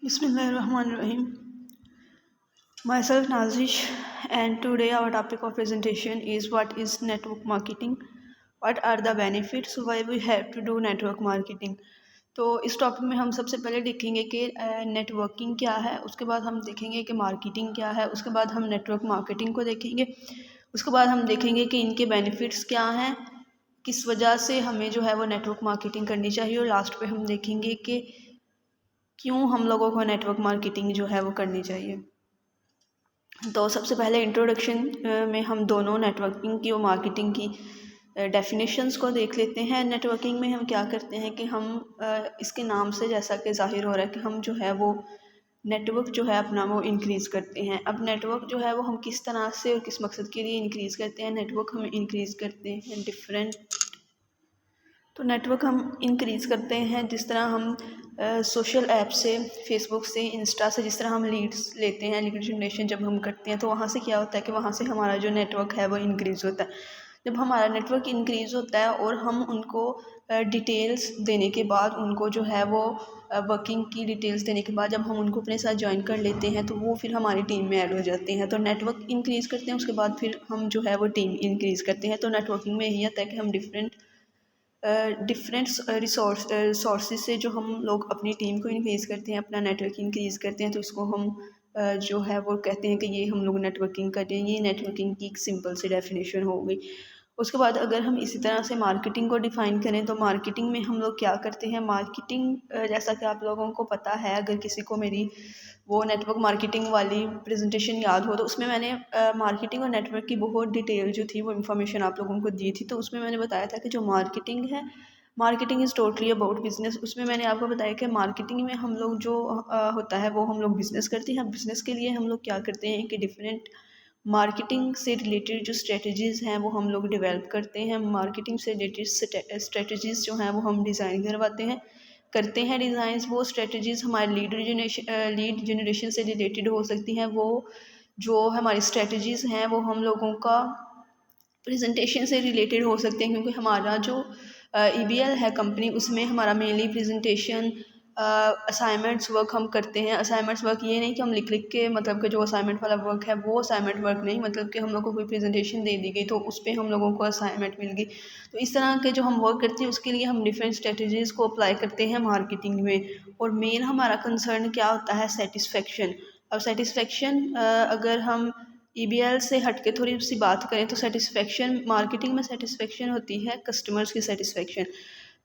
Bismillahirrahmanirrahim. Myself Nazish, and today our topic of presentation is what is network marketing, what are the benefits, why we have to do network marketing. तो इस topic में हम सबसे पहले देखेंगे कि networking क्या है, उसके बाद हम देखेंगे कि मार्केटिंग क्या है, उसके बाद हम नेटवर्क मार्केटिंग को देखेंगे, उसके बाद हम देखेंगे कि इनके बेनिफिट्स क्या हैं, किस वजह से हमें जो है वो नेटवर्क मार्केटिंग करनी चाहिए, और लास्ट पे हम देखेंगे कि क्यों हम लोगों को नेटवर्क मार्केटिंग जो है वो करनी चाहिए। तो सबसे पहले इंट्रोडक्शन में हम दोनों नेटवर्किंग की और मार्केटिंग की डेफिनेशंस को देख लेते हैं। नेटवर्किंग में हम क्या करते हैं कि हम इसके नाम से जैसा कि ज़ाहिर हो रहा है कि हम जो है वो नेटवर्क जो है अपना वो इंक्रीज़ करते हैं। अब नेटवर्क जो है वो हम किस तरह से और किस मकसद के लिए इंक्रीज़ करते हैं? नेटवर्क हम इंक्रीज़ करते हैं नेटवर्क हम इंक्रीज़ करते हैं जिस तरह हम सोशल ऐप से, फेसबुक से, इंस्टा से जिस तरह हम लीड्स लेते हैं, लीड जनरेशन जब हम करते हैं तो वहाँ से क्या होता है कि वहाँ से हमारा जो नेटवर्क है वो इंक्रीज़ होता है। जब हमारा नेटवर्क इंक्रीज़ होता है और हम उनको डिटेल्स देने के बाद, उनको जो है वो वर्किंग की डिटेल्स देने के बाद जब हम उनको अपने साथ ज्वाइन कर लेते हैं तो वो फिर हमारी टीम में ऐड हो जाते हैं। तो नेटवर्क इंक्रीज़ करते हैं, उसके बाद फिर हम जो है वो टीम इंक्रीज़ करते हैं। तो नेटवर्किंग में यही आता है कि हम डिफरेंट सोर्सेज से जो हम लोग अपनी टीम को इंक्रीज़ करते हैं, अपना नेटवर्क इंक्रीज़ करते हैं, तो इसको हम जो है वो कहते हैं कि ये हम लोग नेटवर्किंग कर रहे हैं। ये नेटवर्किंग की एक सिंपल सी डेफिनेशन हो गई। उसके बाद अगर हम इसी तरह से मार्केटिंग को डिफ़ाइन करें तो मार्केटिंग में हम लोग क्या करते हैं? मार्केटिंग जैसा कि आप लोगों को पता है, अगर किसी को मेरी वो नेटवर्क मार्केटिंग वाली प्रेजेंटेशन याद हो तो उसमें मैंने मार्केटिंग और नेटवर्क की बहुत डिटेल जो थी वो इन्फॉर्मेशन आप लोगों को दी थी। तो उसमें मैंने बताया था कि जो मार्केटिंग है, marketing is totally about business. उसमें मैंने आपको बताया कि मार्केटिंग में हम लोग जो होता है वो हम लोग बिज़नेस करते हैं। बिज़नेस के लिए हम लोग क्या करते हैं कि डिफरेंट मार्केटिंग से रिलेटेड जो स्ट्रेटजीज़ हैं वो हम लोग डेवलप करते हैं। मार्केटिंग से रिलेटेड स्ट्रेटजीज़ जो हैं वो हम डिज़ाइन करते हैं डिज़ाइंस। वो स्ट्रेटजीज़ हमारे लीड जनरेशन से रिलेटेड हो सकती हैं। वो जो हमारी स्ट्रेटजीज़ हैं वो हम लोगों का प्रेजेंटेशन से रिलेटेड हो सकते हैं, क्योंकि हमारा जो ईबीएल है कंपनी, उसमें हमारा मेनली प्रेजेंटेशन असाइनमेंट्स वर्क हम करते हैं। असाइनमेंट्स वर्क ये नहीं कि हम लिख लिख के, मतलब कि जो असाइनमेंट वाला वर्क है वो असाइनमेंट वर्क नहीं, मतलब कि हम लोग को कोई प्रेजेंटेशन दे दी गई तो उस पर हम लोगों को असाइनमेंट मिल गई। तो इस तरह के जो हम वर्क करते हैं उसके लिए हम डिफरेंट स्ट्रेटजीज़ को अप्लाई करते हैं मार्केटिंग में। और मेन हमारा कंसर्न क्या होता है? सेटिस्फेक्शन। अब सेटिस्फेक्शन अगर हम ईबीएल से हट के थोड़ी सी बात करें तो सेटिस्फेक्शन, मार्केटिंग में सेटिस्फेक्शन होती है कस्टमर्स की सेटिस्फेक्शन।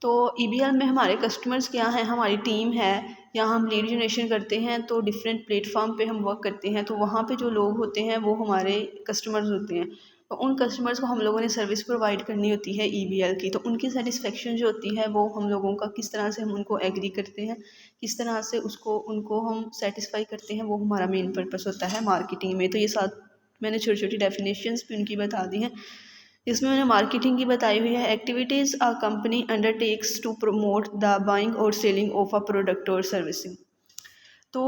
तो ईबीएल में हमारे कस्टमर्स क्या हैं? हमारी टीम है, या हम लीड जनरेशन करते हैं तो डिफरेंट प्लेटफॉर्म पे हम वर्क करते हैं, तो वहाँ पे जो लोग होते हैं वो हमारे कस्टमर्स होते हैं। तो उन कस्टमर्स को हम लोगों ने सर्विस प्रोवाइड करनी होती है ईबीएल की। तो उनकी सेटिस्फेक्शन जो होती है वो हम लोगों का, किस तरह से हम उनको एग्री करते हैं, किस तरह से उनको हम सेटिस्फाई करते हैं, वो हमारा मेन पर्पस होता है मार्केटिंग में। तो ये साथ मैंने छोटी छोटी डेफिनेशंस भी उनकी बता दी हैं। इसमें मैंने मार्केटिंग की बताई हुई है, activities a company undertakes to promote the buying और सेलिंग ऑफ अ प्रोडक्ट और सर्विसिंग। तो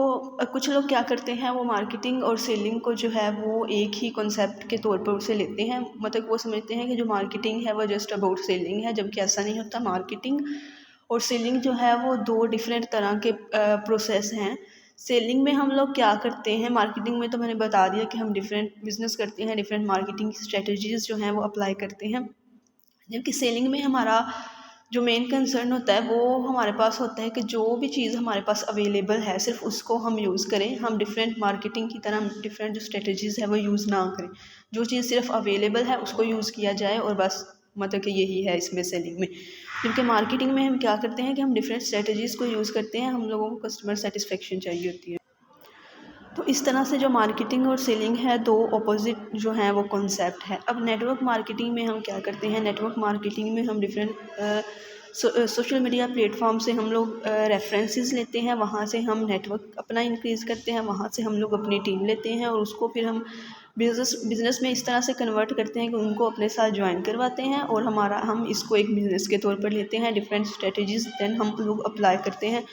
कुछ लोग क्या करते हैं, वो मार्केटिंग और सेलिंग को जो है वो एक ही कॉन्सेप्ट के तौर पर उसे लेते हैं। मतलब वो समझते हैं कि जो मार्केटिंग है वो जस्ट अबाउट सेलिंग है, जबकि ऐसा नहीं होता। मार्केटिंग और सेलिंग जो है वो दो डिफरेंट तरह के प्रोसेस हैं। सेलिंग में हम लोग क्या करते हैं, मार्केटिंग में तो मैंने बता दिया कि हम डिफरेंट बिजनेस करते हैं, डिफरेंट मार्केटिंग स्ट्रेटजीज़ जो हैं वो अप्लाई करते हैं। जबकि सेलिंग में हमारा जो मेन कंसर्न होता है वो हमारे पास होता है कि जो भी चीज़ हमारे पास अवेलेबल है सिर्फ उसको हम यूज़ करें। हम डिफरेंट मार्केटिंग की तरह डिफरेंट जो स्ट्रेटजीज़ है वो यूज़ ना करें। जो चीज़ सिर्फ अवेलेबल है उसको यूज़ किया जाए, और बस, मतलब कि यही है इसमें सेलिंग में। जबकि मार्केटिंग में हम क्या करते हैं कि हम डिफरेंट स्ट्रेटजीज़ को यूज़ करते हैं, हम लोगों को कस्टमर सेटिस्फेक्शन चाहिए होती है। तो इस तरह से जो मार्केटिंग और सेलिंग है, दो ऑपोजिट जो हैं वो कॉन्सेप्ट है। अब नेटवर्क मार्केटिंग में हम क्या करते हैं? नेटवर्क मार्केटिंग में हम डिफरेंट सोशल मीडिया प्लेटफॉर्म से हम लोग रेफरेंसेस लेते हैं, वहाँ से हम नेटवर्क अपना इंक्रीज़ करते हैं, वहाँ से हम लोग अपनी टीम लेते हैं और उसको फिर हम बिज़नेस में इस तरह से कन्वर्ट करते हैं कि उनको अपने साथ ज्वाइन करवाते हैं, और हम इसको एक बिज़नेस के तौर पर लेते हैं। डिफरेंट स्ट्रेटजीज देन हम लोग अप्लाई करते हैं,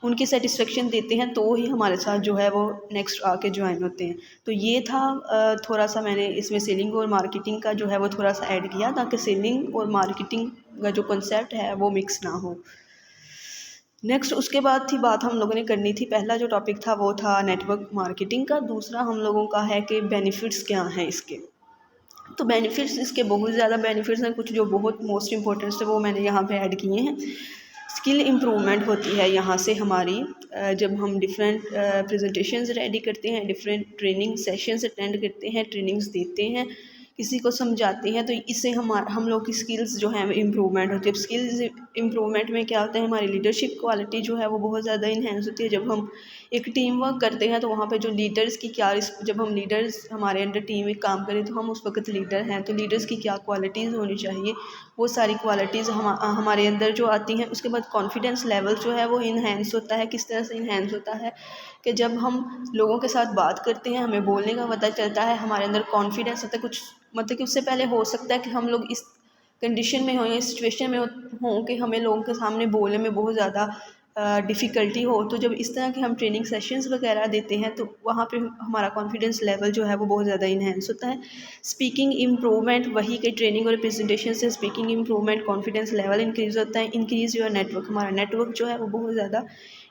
उनकी सेटिस्फेक्शन देते हैं, तो ही हमारे साथ जो है वो नेक्स्ट आके ज्वाइन होते हैं। तो ये था थोड़ा सा मैंने इसमें सेलिंग और मार्केटिंग का जो है वो थोड़ा सा ऐड किया, ताकि सेलिंग और मार्केटिंग का जो कॉन्सेप्ट है वो मिक्स ना हो। नेक्स्ट उसके बाद थी बात हम लोगों ने करनी थी, पहला जो टॉपिक था वो था नेटवर्क मार्केटिंग का। दूसरा हम लोगों का है कि बेनिफिट्स क्या हैं इसके। तो बेनिफिट्स इसके बहुत ज़्यादा बेनिफिट्स हैं, कुछ जो बहुत मोस्ट इंपॉर्टेंट है वो मैंने यहाँ पे ऐड किए हैं। स्किल इम्प्रूवमेंट होती है यहाँ से हमारी, जब हम डिफरेंट प्रेजेंटेशंस रेडी करते हैं, डिफरेंट ट्रेनिंग सेशंस अटेंड करते हैं, ट्रेनिंग्स देते हैं, किसी को समझाते हैं, तो इससे हम लोग की स्किल्स जो हैं इम्प्रूवमेंट होती है। स्किल्स इम्प्रूवमेंट में क्या होता है, हमारी लीडरशिप क्वालिटी जो है वो बहुत ज़्यादा इन्हेंस होती है। जब हम एक टीम वर्क करते हैं तो वहाँ पे जो लीडर्स की क्या, जब हम लीडर्स हमारे अंडर टीम में काम करें तो हम उस वक्त लीडर हैं, तो लीडर्स की क्या क्वालिटीज़ होनी चाहिए, वो सारी क्वालिटीज़ हमारे अंदर जो आती हैं। उसके बाद कॉन्फिडेंस लेवल जो है वो इन्हेंस होता है। किस तरह से इन्हेंस होता है कि जब हम लोगों के साथ बात करते हैं, हमें बोलने का पता चलता है, हमारे अंदर कॉन्फिडेंस होता है। कुछ मतलब कि उससे पहले हो सकता है कि हम लोग इस कंडीशन में हो या इस सिचुएशन में हो कि हमें लोगों के सामने बोलने में बहुत ज़्यादा डिफ़िकल्टी हो, तो जब इस तरह के हम ट्रेनिंग सेशंस वगैरह देते हैं तो वहाँ पे हमारा कॉन्फिडेंस लेवल जो है वो बहुत ज़्यादा इन्हेंस होता है। स्पीकिंग इम्प्रूवमेंट, वही के ट्रेनिंग और प्रेजेंटेशन से speaking improvement, confidence level increase होता है। इंक्रीज़ योर नेटवर्क, हमारा नेटवर्क जो है वो बहुत ज़्यादा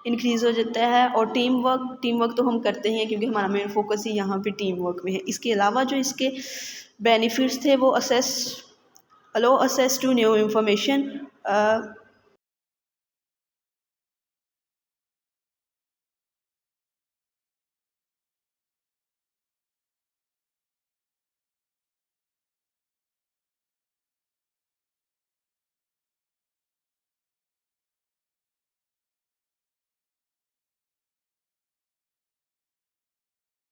इंक्रीज़ हो जाता है। और टीम वर्क तो हम करते ही हैं क्योंकि हमारा मेन फोकस ही यहाँ पे टीम वर्क में है। इसके अलावा जो इसके बेनिफिट्स थे वो अलो असेस टू न्यू इंफॉर्मेशन,